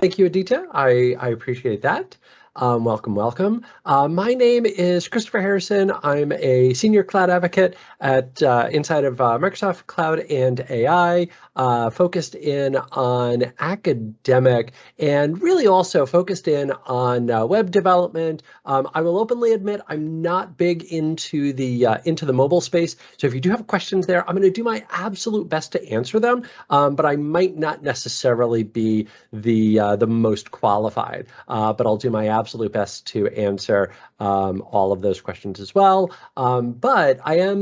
Thank you, Aditya. I appreciate that. Welcome, welcome. My name is Christopher Harrison. I'm a senior cloud advocate at inside of Microsoft Cloud and AI, focused in on academic and really also focused in on web development. I will openly admit I'm not big into the mobile space. So if you do have questions there, I'm going to do my absolute best to answer them. But I might not necessarily be the most qualified. But I'll do my absolute best to answer all of those questions as well. But I am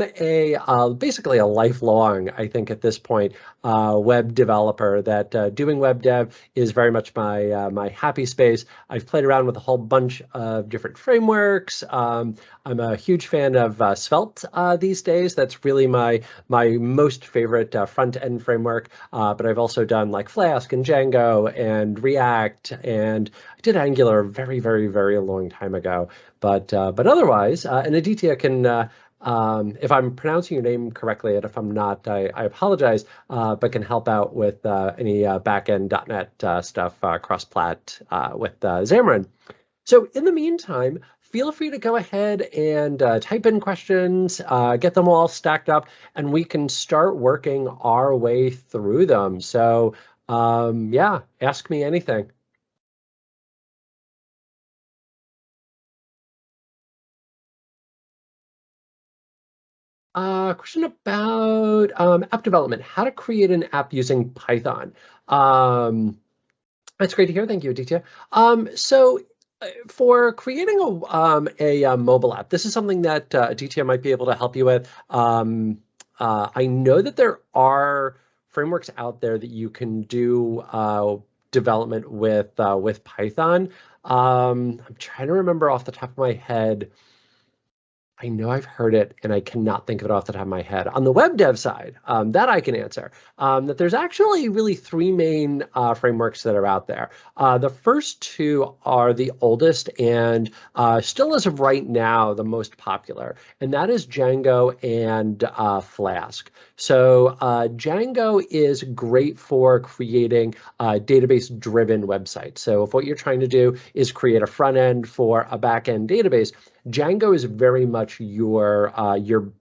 basically a lifelong, I think at this point, web developer. That doing web dev is very much my happy space. I've played around with a whole bunch of different frameworks. I'm a huge fan of Svelte these days. That's really my most favorite front end framework. But I've also done like Flask and Django and React, and I did Angular a very, very, very long time ago. But otherwise, and Aditya can, if I'm pronouncing your name correctly, and if I'm not, I apologize, but can help out with any backend .NET stuff, cross-plat with Xamarin. So in the meantime, feel free to go ahead and type in questions, get them all stacked up, and we can start working our way through them. So yeah, ask me anything. Question about app development, how to create an app using Python. That's great to hear. Thank you, Aditya. So for creating a mobile app, this is something that Aditya might be able to help you with. I know that there are frameworks out there that you can do development with Python. I'm trying to remember off the top of my head. I know I've heard it, and I cannot think of it off the top of my head. On the web dev side, that I can answer, that there's actually really three main frameworks that are out there. The first two are the oldest and still as of right now, the most popular, and that is Django and Flask. So Django is great for creating database-driven websites. So if what you're trying to do is create a front end for a back-end database, Django is very much your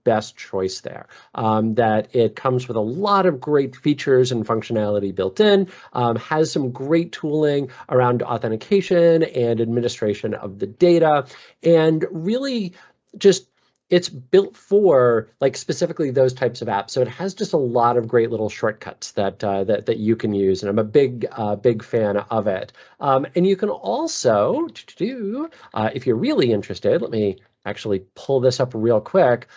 best choice there. That it comes with a lot of great features and functionality built in, has some great tooling around authentication and administration of the data, and really just it's built for like specifically those types of apps. So it has just a lot of great little shortcuts that you can use, and I'm a big fan of it. And you can also if you're really interested, let me actually pull this up real quick.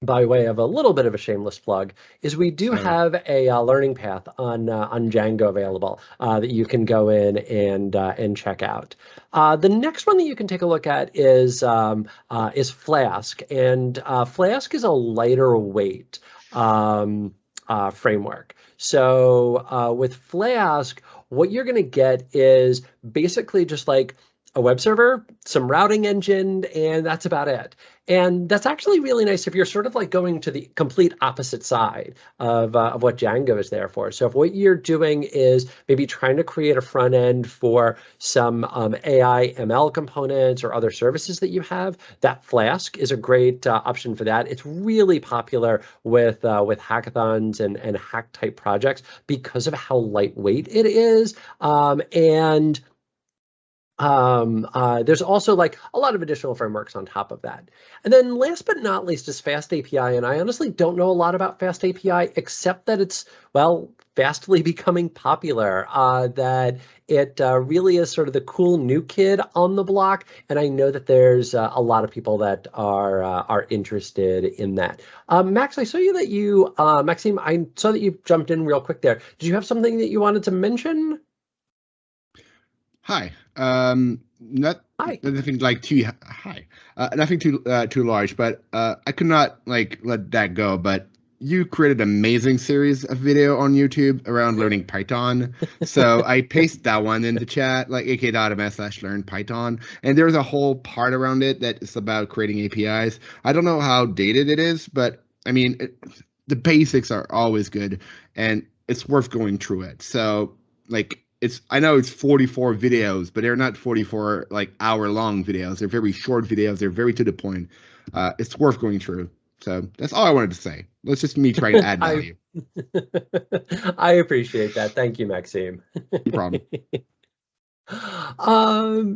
By way of a little bit of a shameless plug, is we do have a learning path on Django available that you can go in and check out. The next one that you can take a look at is Flask, and Flask is a lighter weight framework. So with Flask, what you're going to get is basically just like a web server, some routing engine, and that's about it. And that's actually really nice if you're sort of like going to the complete opposite side of what Django is there for. So if what you're doing is maybe trying to create a front end for some AI ML components or other services that you have, that Flask is a great option for that. It's really popular with hackathons and hack type projects because of how lightweight it is. There's also like a lot of additional frameworks on top of that. And then last but not least is Fast API. And I honestly don't know a lot about Fast API, except that it's, well, fastly becoming popular, that it really is sort of the cool new kid on the block. And I know that there's a lot of people that are interested in that. Max, I saw you Maxime, I saw that you jumped in real quick there. Did you have something that you wanted to mention? Hi. Nothing like too hi. Nothing too large, but I could not like let that go. But you created an amazing series of video on YouTube around learning Python. So I pasted that one in the chat, like ak.ms/learn Python, and there's a whole part around it that is about creating APIs. I don't know how dated it is, but I mean, the basics are always good, and it's worth going through it. So like I know it's 44 videos, but they're not 44 like hour-long videos. They're very short videos. They're very to the point. It's worth going through. So that's all I wanted to say. That's just me trying to add value. I appreciate that. Thank you, Maxime. No problem.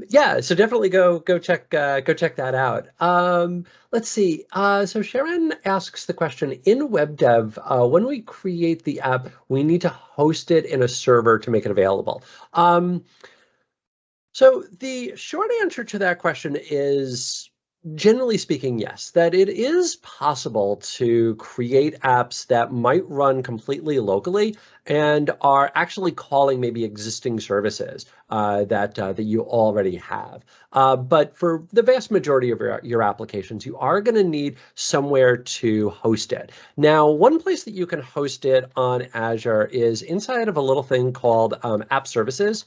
Yeah, so definitely go check that out. Let's see. So Sharon asks the question, in web dev, when we create the app, we need to host it in a server to make it available. So the short answer to that question is, generally speaking, yes, that it is possible to create apps that might run completely locally and are actually calling maybe existing services that you already have. But for the vast majority of your applications, you are going to need somewhere to host it. Now, one place that you can host it on Azure is inside of a little thing called App Services.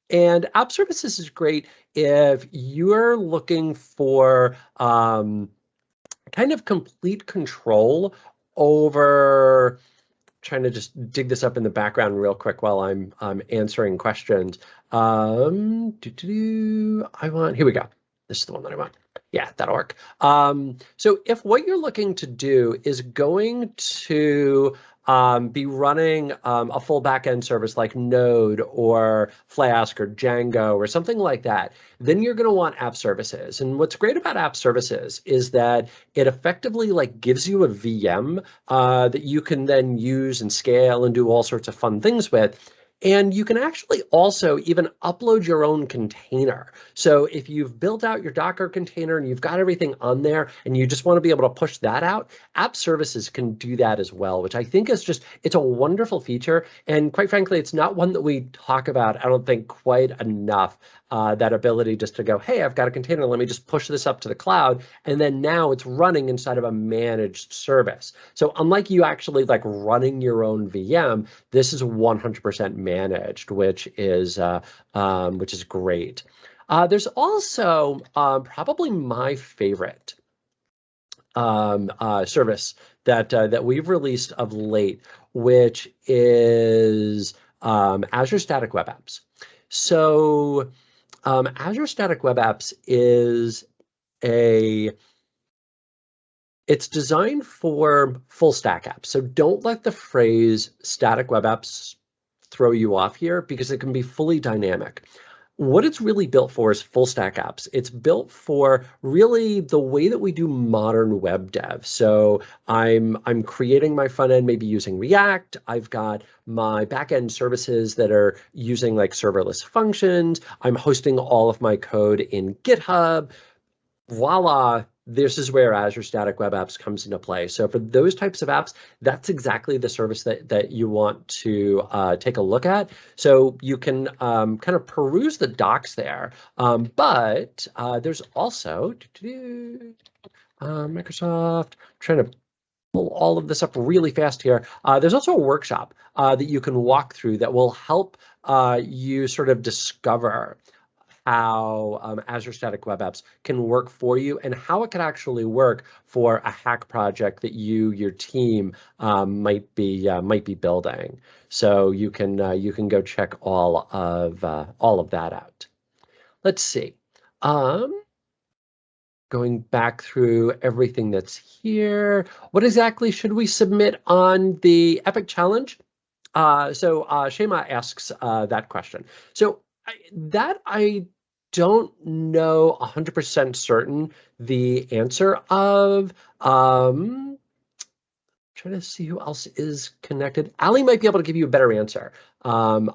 And App Services is great if you're looking for kind of complete control over, trying to just dig this up in the background real quick while I'm answering questions. Here we go. This is the one that I want. Yeah, that'll work. So if what you're looking to do is going to be running a full backend service like Node or Flask or Django or something like that, then you're going to want App Services. And what's great about App Services is that it effectively like gives you a VM that you can then use and scale and do all sorts of fun things with. And you can actually also even upload your own container. So if you've built out your Docker container and you've got everything on there and you just want to be able to push that out, App Services can do that as well, which I think is just, it's a wonderful feature. And quite frankly, it's not one that we talk about, I don't think, quite enough. That ability just to go, hey, I've got a container, let me just push this up to the cloud. And then now it's running inside of a managed service. So unlike you actually like running your own VM, this is 100% managed, which is great. There's also probably my favorite service that we've released of late, which is Azure Static Web Apps. So Azure Static Web Apps is it's designed for full stack apps. So don't let the phrase static web apps throw you off here, because it can be fully dynamic. What it's really built for is full stack apps. It's built for really the way that we do modern web dev. So I'm creating my front end, maybe using React. I've got my backend services that are using like serverless functions. I'm hosting all of my code in GitHub. Voila, this is where Azure Static Web Apps comes into play. So for those types of apps, that's exactly the service that you want to take a look at. So you can kind of peruse the docs there, but there's also Microsoft, I'm trying to pull all of this up really fast here. There's also a workshop that you can walk through that will help you sort of discover how Azure Static Web Apps can work for you and how it can actually work for a hack project that your team might be building. So you can go check all of that out. Let's see. Going back through everything that's here. What exactly should we submit on the Epic Challenge? So Shema asks that question. So I don't know 100% certain the answer of. Trying to see who else is connected. Ali might be able to give you a better answer on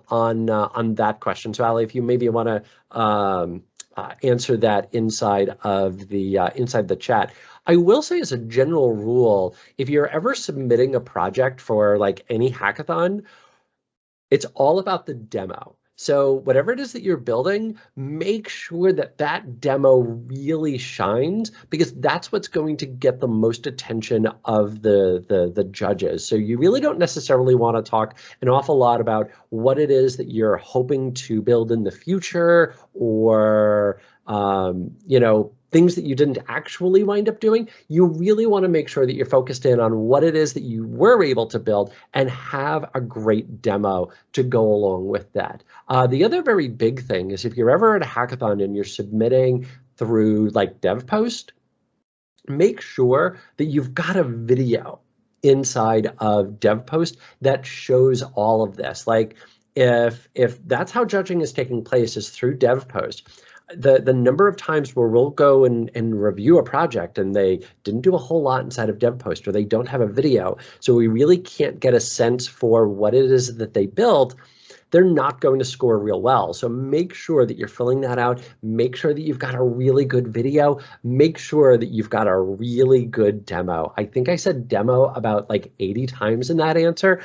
that question. So Ali, if you maybe want to answer that inside the chat. I will say, as a general rule, if you're ever submitting a project for like any hackathon, it's all about the demo. So whatever it is that you're building, make sure that that demo really shines, because that's what's going to get the most attention of the judges. So you really don't necessarily want to talk an awful lot about what it is that you're hoping to build in the future, or things that you didn't actually wind up doing, you really want to make sure that you're focused in on what it is that you were able to build and have a great demo to go along with that. The other very big thing is if you're ever at a hackathon and you're submitting through like DevPost, make sure that you've got a video inside of DevPost that shows all of this. Like if that's how judging is taking place is through DevPost, the number of times where we'll go and review a project and they didn't do a whole lot inside of DevPost or they don't have a video, so we really can't get a sense for what it is that they built, they're not going to score real well. So make sure that you're filling that out. Make sure that you've got a really good video. Make sure that you've got a really good demo. I think I said demo about like 80 times in that answer,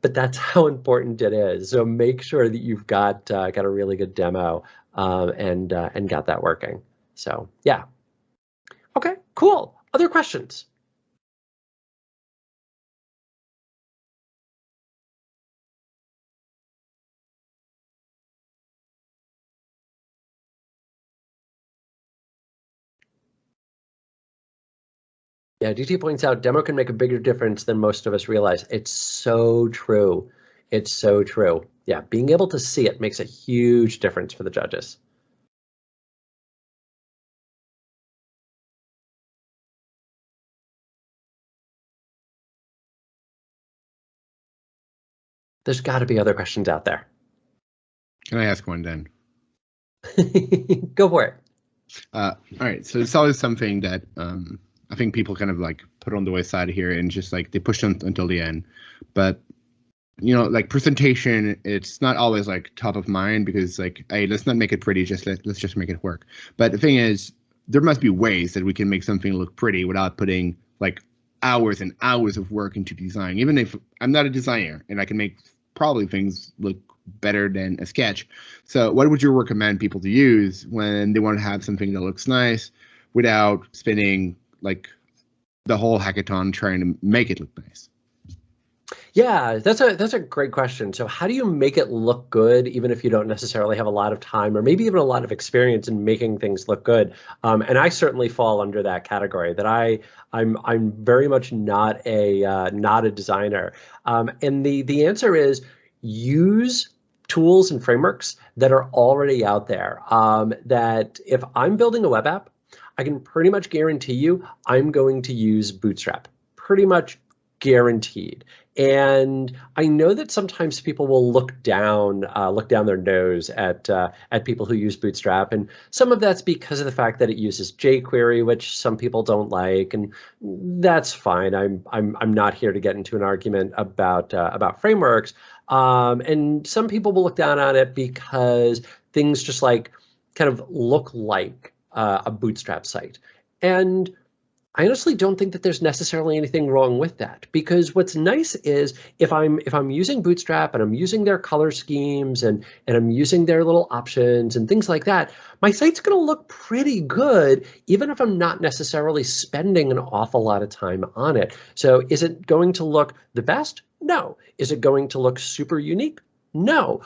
but that's how important it is. So make sure that you've got a really good demo and got that working. So yeah. Okay, cool. Other questions? Yeah, DT points out demo can make a bigger difference than most of us realize. It's so true. It's so true. Yeah, being able to see it makes a huge difference for the judges. There's got to be other questions out there. Can I ask one then? Go for it. All right, so it's always something that I think people kind of like put on the wayside here and just like they push them until the end. But you know, like presentation, it's not always like top of mind because like, hey, let's not make it pretty, let's just make it work. But the thing is, there must be ways that we can make something look pretty without putting like hours and hours of work into design. Even if I'm not a designer and I can make probably things look better than a sketch. So what would you recommend people to use when they want to have something that looks nice without spending like the whole hackathon trying to make it look nice? Yeah, that's a great question. So how do you make it look good, even if you don't necessarily have a lot of time or maybe even a lot of experience in making things look good? And I certainly fall under that category. That I'm very much not a designer. And the answer is use tools and frameworks that are already out there. That if I'm building a web app, I can pretty much guarantee you I'm going to use Bootstrap. Pretty much guaranteed. And I know that sometimes people will look down their nose at people who use Bootstrap, and some of that's because of the fact that it uses jQuery, which some people don't like, and that's fine. I'm not here to get into an argument about frameworks. And some people will look down on it because things just like kind of look like a Bootstrap site. And I honestly don't think that there's necessarily anything wrong with that, because what's nice is if I'm using Bootstrap and I'm using their color schemes and I'm using their little options and things like that, my site's going to look pretty good, even if I'm not necessarily spending an awful lot of time on it. So is it going to look the best? No. Is it going to look super unique? No.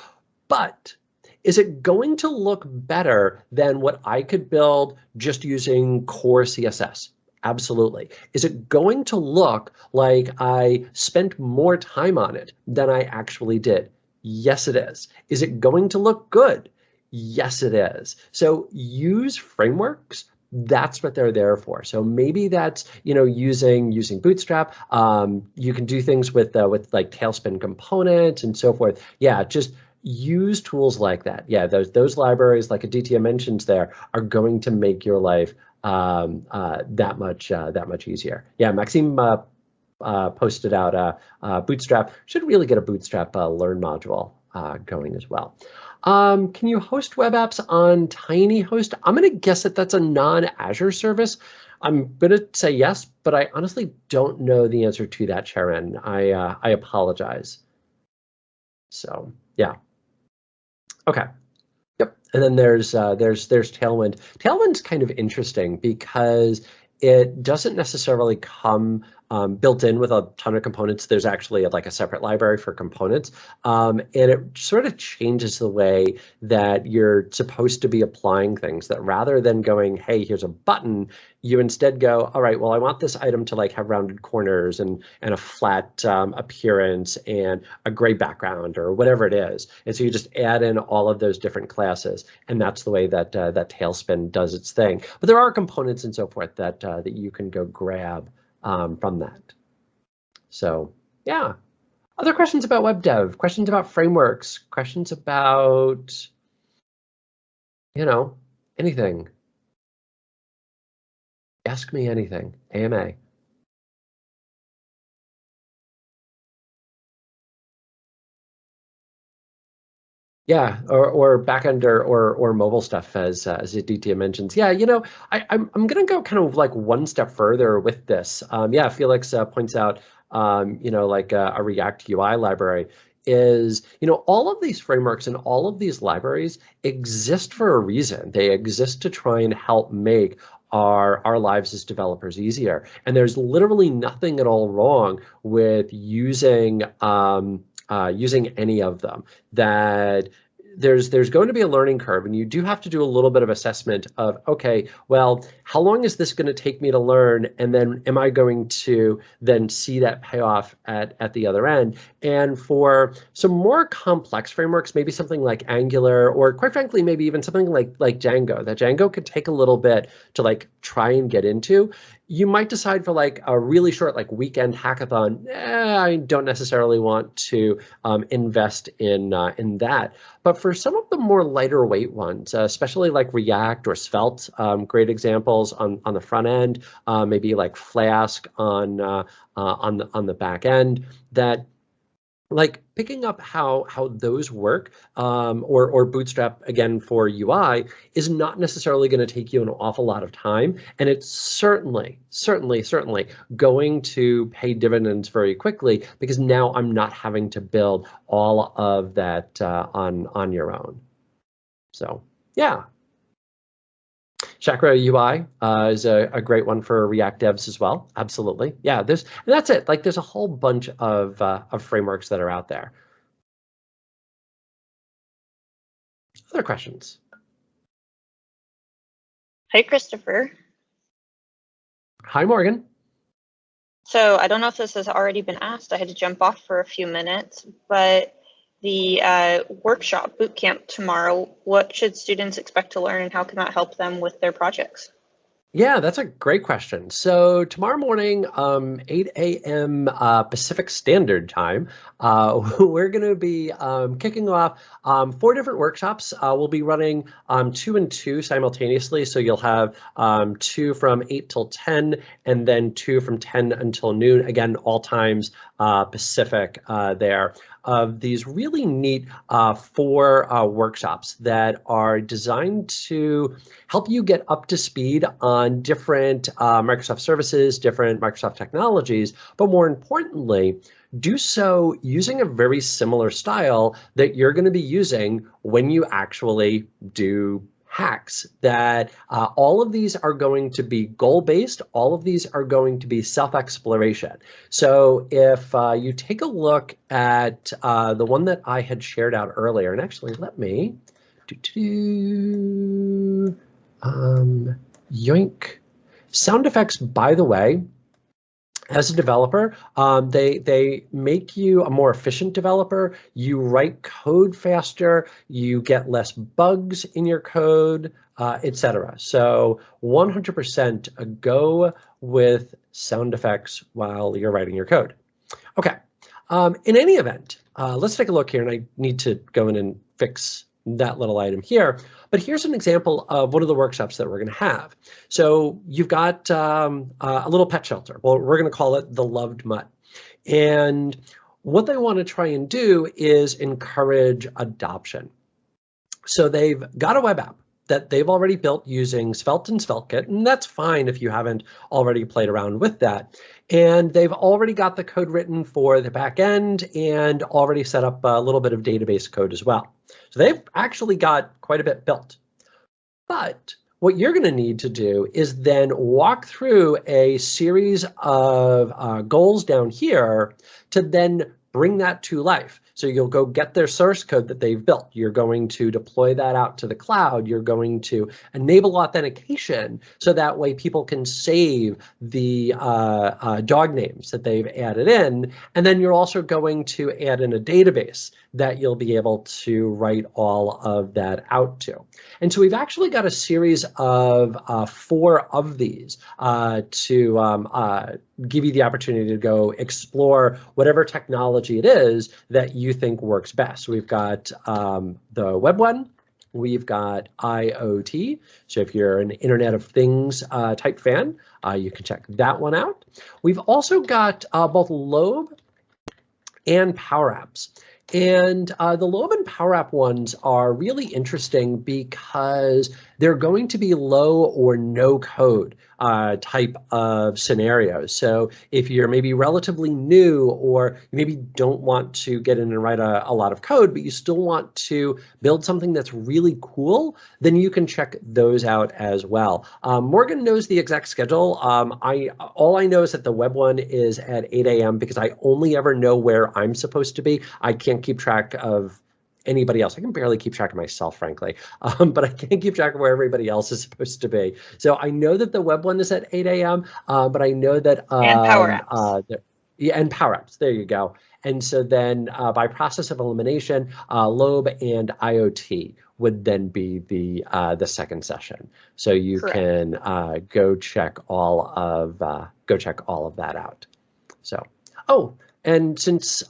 But is it going to look better than what I could build just using core CSS? Absolutely. Is it going to look like I spent more time on it than I actually did? Yes, it is. Is it going to look good? Yes, it is. So use frameworks. That's what they're there for. So maybe that's, using Bootstrap. You can do things with like Tailspin components and so forth. Yeah, just use tools like that. Yeah, those libraries, like Aditya mentions there, are going to make your life that much easier. Yeah, Maxime posted out Bootstrap. Should really get a Bootstrap Learn module going as well. Can you host web apps on TinyHost? I'm going to guess that that's a non-Azure service. I'm going to say yes, but I honestly don't know the answer to that, Sharon. I apologize. So yeah. Okay. Yep. And then there's Tailwind. Tailwind's kind of interesting because it doesn't necessarily come built in with a ton of components. There's actually like a separate library for components, and it sort of changes the way that you're supposed to be applying things. That rather than going, hey, here's a button, you instead go, all right, well, I want this item to like have rounded corners and a flat appearance and a gray background or whatever it is. And so you just add in all of those different classes, and that's the way that that Tailspin does its thing. But there are components and so forth that that you can go grab from that. So yeah. Other questions about web dev? Questions about frameworks? Questions about, you know, anything? Ask me anything. AMA. Yeah, or backend or mobile stuff, as Aditya mentions. Yeah, you know, I'm gonna go kind of like one step further with this. Yeah, Felix points out, you know, like a React UI library is, you know, all of these frameworks and all of these libraries exist for a reason. They exist to try and help make our lives as developers easier. And there's literally nothing at all wrong with using using any of them. That there's going to be a learning curve, and you do have to do a little bit of assessment of, okay, well, how long is this going to take me to learn, and then am I going to then see that payoff at the other end? And for some more complex frameworks, maybe something like Angular, or quite frankly, maybe even something like Django, that Django could take a little bit to like try and get into. You might decide for like a really short, like weekend hackathon, I don't necessarily want to invest in that. But for some of the more lighter weight ones, especially like React or Svelte, great examples on the front end, maybe like Flask on the back end, that like picking up how those work, or Bootstrap again for UI, is not necessarily going to take you an awful lot of time, and it's certainly going to pay dividends very quickly, because now I'm not having to build all of that on your own. So yeah. Chakra UI is a great one for React devs as well. Absolutely. Yeah, and that's it. Like there's a whole bunch of frameworks that are out there. Other questions? Hi, Christopher. Hi, Morgan. So I don't know if this has already been asked. I had to jump off for a few minutes, but the workshop bootcamp tomorrow, what should students expect to learn, and how can that help them with their projects? Yeah, that's a great question. So tomorrow morning, 8 a.m. Pacific Standard Time, we're going to be kicking off 4 different workshops. We'll be running 2 and 2 simultaneously. So you'll have 2 from 8 till 10, and then 2 from 10 until noon. Again, all times Pacific there. Of these really neat 4 workshops that are designed to help you get up to speed on different Microsoft services, different Microsoft technologies, but more importantly, do so using a very similar style that you're going to be using when you actually do hacks. That all of these are going to be goal-based. All of these are going to be self-exploration. So if you take a look at the one that I had shared out earlier, and actually let me yoink. Sound effects, by the way, as a developer, they make you a more efficient developer. You write code faster, you get less bugs in your code, etc. So 100% go with sound effects while you're writing your code. Okay, in any event, let's take a look here, and I need to go in and fix that little item here. But here's an example of one of the workshops that we're going to have. So you've got a little pet shelter. Well, we're going to call it the Loved Mutt. And what they want to try and do is encourage adoption. So they've got a web app that they've already built using Svelte and SvelteKit, and that's fine if you haven't already played around with that. And they've already got the code written for the back end and already set up a little bit of database code as well. So they've actually got quite a bit built. But what you're going to need to do is then walk through a series of goals down here to then bring that to life. So you'll go get their source code that they've built. You're going to deploy that out to the cloud. You're going to enable authentication so that way people can save the dog names that they've added in. And then you're also going to add in a database that you'll be able to write all of that out to. And so we've actually got a series of 4 of these to give you the opportunity to go explore whatever technology it is that you think works best. We've got the web one, we've got IoT. So if you're an Internet of Things type fan, you can check that one out. We've also got both Lobe and Power Apps. And the Lobe and Power App ones are really interesting because they're going to be low or no code type of scenarios. So if you're maybe relatively new or you maybe don't want to get in and write a lot of code, but you still want to build something that's really cool, then you can check those out as well. Morgan knows the exact schedule. All I know is that the web one is at 8 a.m. because I only ever know where I'm supposed to be. I can't keep track of anybody else. I can barely keep track of myself, frankly, but I can't keep track of where everybody else is supposed to be. So I know that the web one is at 8 a.m., but I know that and Power Apps. Yeah, and Power Apps. There you go. And so then by process of elimination, Lobe and IoT would then be the second session. So you Correct. can go check all of that out. So, oh, and since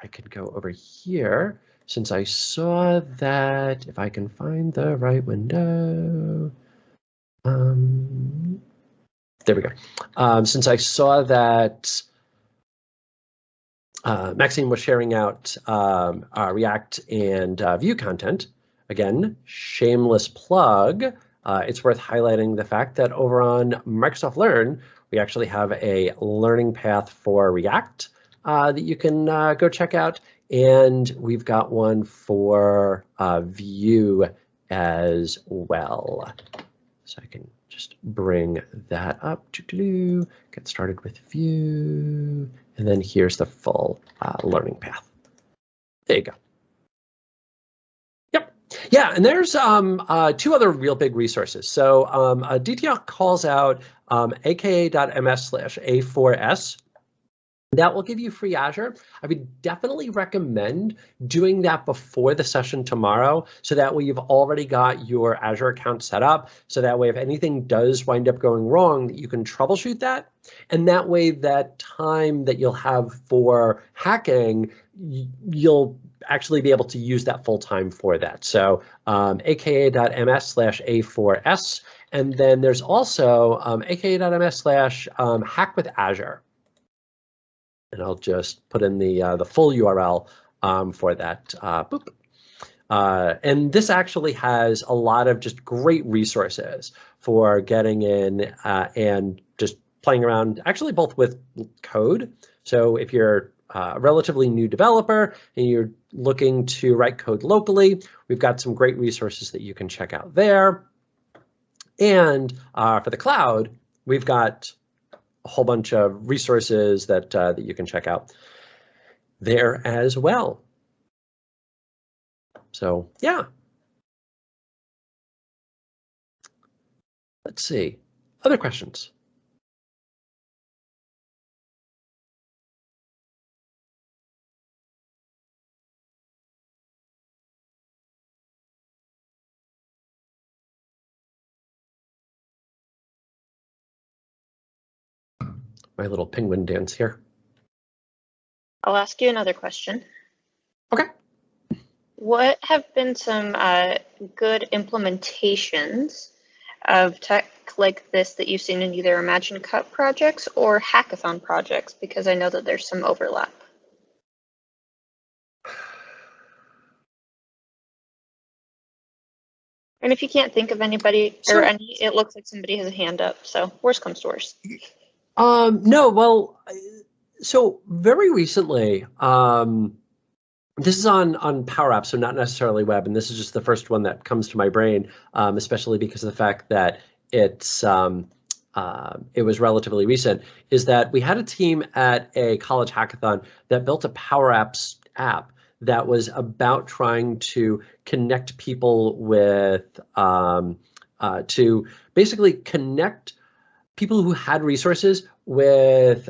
I could go over here, since I saw that, if I can find the right window. There we go. Since I saw that Maxine was sharing out React and Vue content, again, shameless plug, it's worth highlighting the fact that over on Microsoft Learn, we actually have a learning path for React that you can go check out. And we've got one for Vue as well. So I can just bring that up, get started with Vue, and then here's the full learning path. There you go. Yep. Yeah, and there's 2 other real big resources. So DTL calls out aka.ms/A4S. That will give you free Azure. I would definitely recommend doing that before the session tomorrow, so that way you've already got your Azure account set up, so that way if anything does wind up going wrong, you can troubleshoot that. And that way that time that you'll have for hacking, you'll actually be able to use that full time for that. So aka.ms/A4S. And then there's also aka.ms/hack with Azure. And I'll just put in the full URL for that. Boop. And this actually has a lot of just great resources for getting in and just playing around, actually both with code. So if you're a relatively new developer and you're looking to write code locally, we've got some great resources that you can check out there. And for the cloud, we've got a whole bunch of resources that you can check out there as well. So yeah. Let's see. Other questions? My little penguin dance here. I'll ask you another question. Okay. What have been some good implementations of tech like this that you've seen in either Imagine Cut projects or hackathon projects? Because I know that there's some overlap. And if you can't think of anybody or any, it looks like somebody has a hand up. So worst comes to worst. No, well, so very recently, This is on Power Apps, so not necessarily web, and this is just the first one that comes to my brain, especially because of the fact that it was relatively recent, is that we had a team at a college hackathon that built a Power Apps app that was about trying to connect people with, to basically connect people who had resources with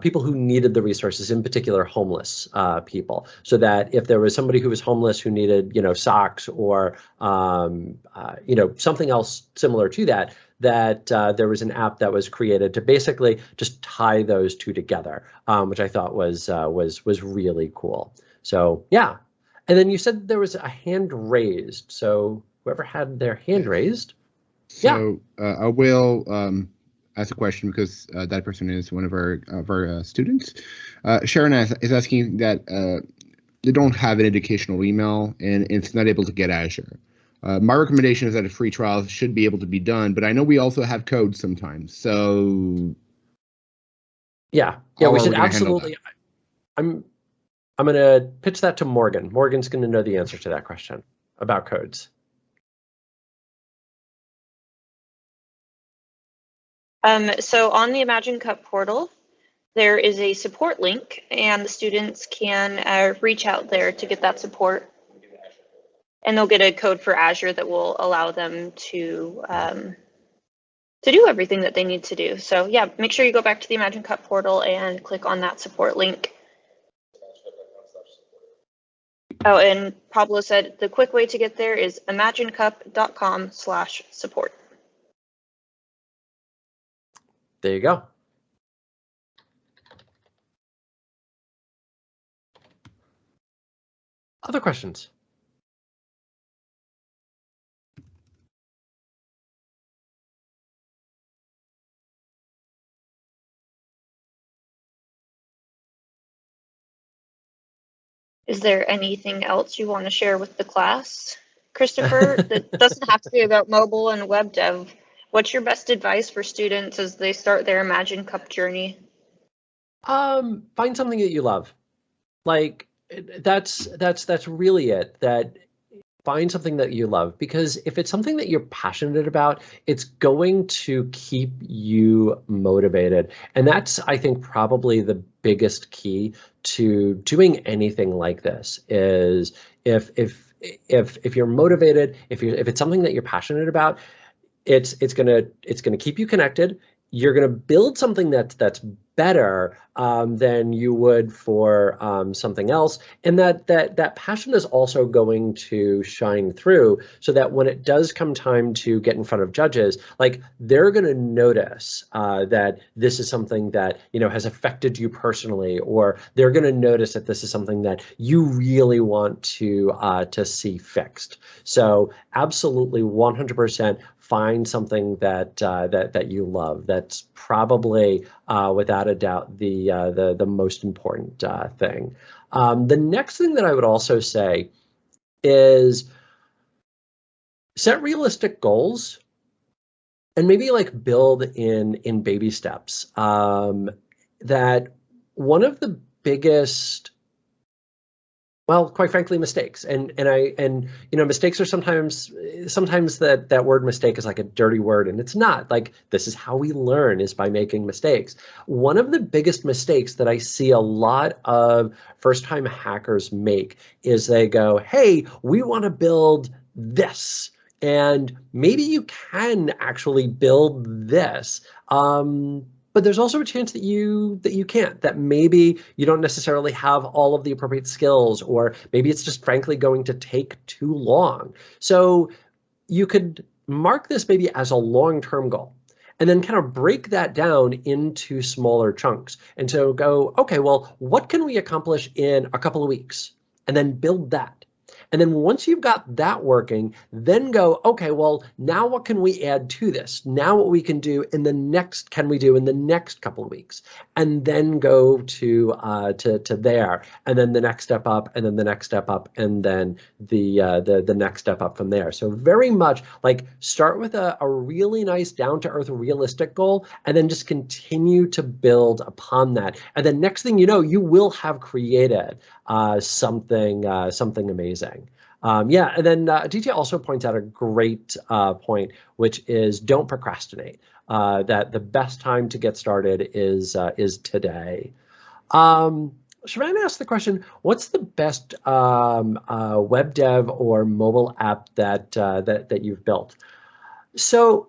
people who needed the resources, in particular homeless people, so that if there was somebody who was homeless who needed, socks or something else similar to that, there was an app that was created to basically just tie those two together, which I thought was really cool. So yeah, and then you said there was a hand raised. So whoever had their hand raised, so I will ask a question because that person is one of our students. Sharon is asking that they don't have an educational email and it's not able to get Azure. My recommendation is that a free trial should be able to be done, but I know we also have code sometimes. So yeah, we should absolutely. I'm going to pitch that to Morgan. Morgan's going to know the answer to that question about codes. So on the Imagine Cup portal, there is a support link, and the students can reach out there to get that support. And they'll get a code for Azure that will allow them to do everything that they need to do. So yeah, make sure you go back to the Imagine Cup portal and click on that support link. Oh, and Pablo said the quick way to get there is imaginecup.com/support. There you go. Other questions? Is there anything else you want to share with the class, Christopher? That doesn't have to be about mobile and web dev. What's your best advice for students as they start their Imagine Cup journey? Find something that you love. Like that's really it. That find something that you love, because if it's something that you're passionate about, it's going to keep you motivated. And that's, I think, probably the biggest key to doing anything like this is if you're motivated, if it's something that you're passionate about, it's gonna keep you connected. You're gonna build something that's better than you would for something else, and that passion is also going to shine through, so that when it does come time to get in front of judges, like they're gonna notice that this is something that has affected you personally, or they're gonna notice that this is something that you really want to see fixed. So absolutely 100%. Find something that you love. That's probably, without a doubt, the most important thing. The next thing that I would also say is set realistic goals, and maybe like build in baby steps. That one of the biggest, well, quite frankly, mistakes, and mistakes are sometimes that word mistake is like a dirty word, and it's not. Like, this is how we learn, is by making mistakes. One of the biggest mistakes that I see a lot of first-time hackers make is they go, hey, we want to build this, and maybe you can actually build this. But there's also a chance that you can't, that maybe you don't necessarily have all of the appropriate skills, or maybe it's just frankly going to take too long. So you could mark this maybe as a long-term goal, and then kind of break that down into smaller chunks. And so go, okay, well, what can we accomplish in a couple of weeks? And then build that. And then once you've got that working, then go, okay, well, now what can we add to this? Now what we can do in the next, can we do in the next couple of weeks? And then go to there, and then the next step up, and then the next step up, and then the next step up from there. So very much like start with a really nice down-to-earth realistic goal, and then just continue to build upon that. And then next thing you know, you will have created something amazing. Yeah, and then DJ also points out a great point, which is don't procrastinate. That the best time to get started is today. Shrevan asked the question, what's the best web dev or mobile app that you've built? So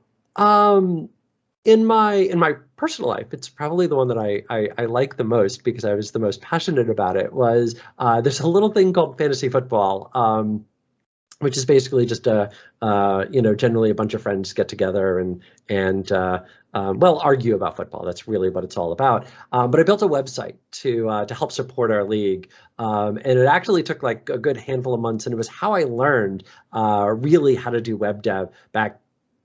in my personal life, it's probably the one that I like the most because I was the most passionate about it. Was there's a little thing called fantasy football, which is basically just generally a bunch of friends get together and argue about football. That's really what it's all about. But I built a website to help support our league, and it actually took like a good handful of months, and it was how I learned really how to do web dev back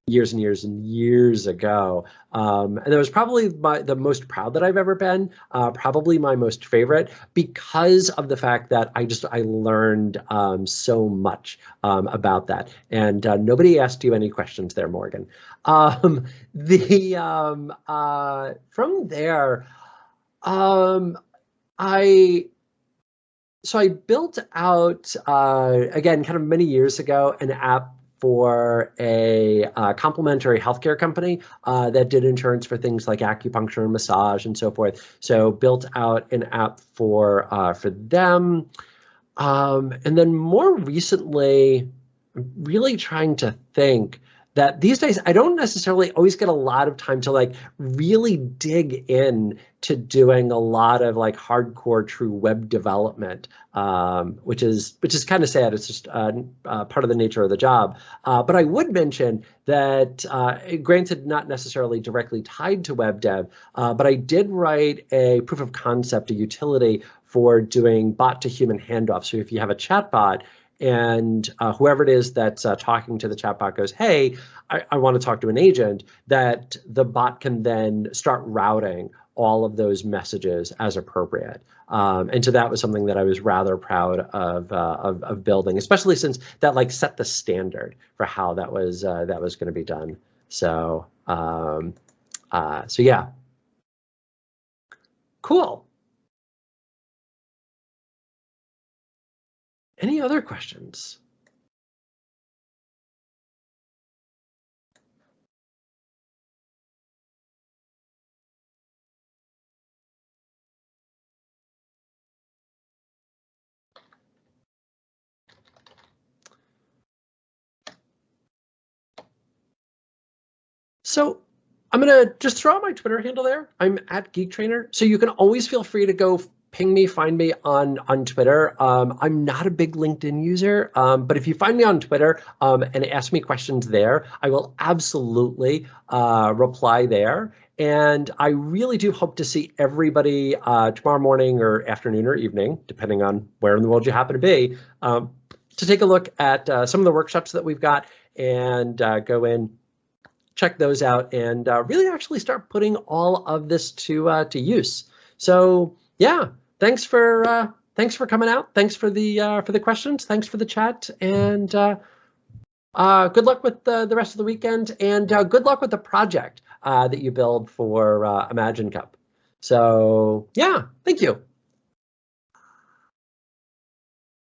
years and years and years ago. And it was probably the most proud that I've ever been, probably my most favorite, because of the fact that I learned so much about that. And nobody asked you any questions there, Morgan. From there, I built out, again, kind of many years ago, an app for a complementary healthcare company that did insurance for things like acupuncture and massage and so forth. So built out an app for them. And then more recently, I'm really trying to think that these days I don't necessarily always get a lot of time to like really dig in to doing a lot of like hardcore true web development, which is kind of sad. It's just part of the nature of the job. But I would mention that, granted, not necessarily directly tied to web dev, but I did write a proof of concept, a utility for doing bot to human handoff. So if you have a chatbot, and whoever it is that's talking to the chatbot goes, hey, I want to talk to an agent, that the bot can then start routing all of those messages as appropriate. And so that was something that I was rather proud of building, especially since that like set the standard for how that was going to be done. So yeah, cool. Any other questions? So I'm going to just throw out my Twitter handle there. I'm at Geek Trainer. So you can always feel free to go ping me, find me on Twitter. I'm not a big LinkedIn user, but if you find me on Twitter and ask me questions there, I will absolutely reply there. And I really do hope to see everybody tomorrow morning or afternoon or evening, depending on where in the world you happen to be, to take a look at some of the workshops that we've got and go in, check those out, and really actually start putting all of this to use. So yeah, thanks for coming out. Thanks for the questions. Thanks for the chat, and good luck with the rest of the weekend, and good luck with the project that you build for Imagine Cup. So yeah, thank you.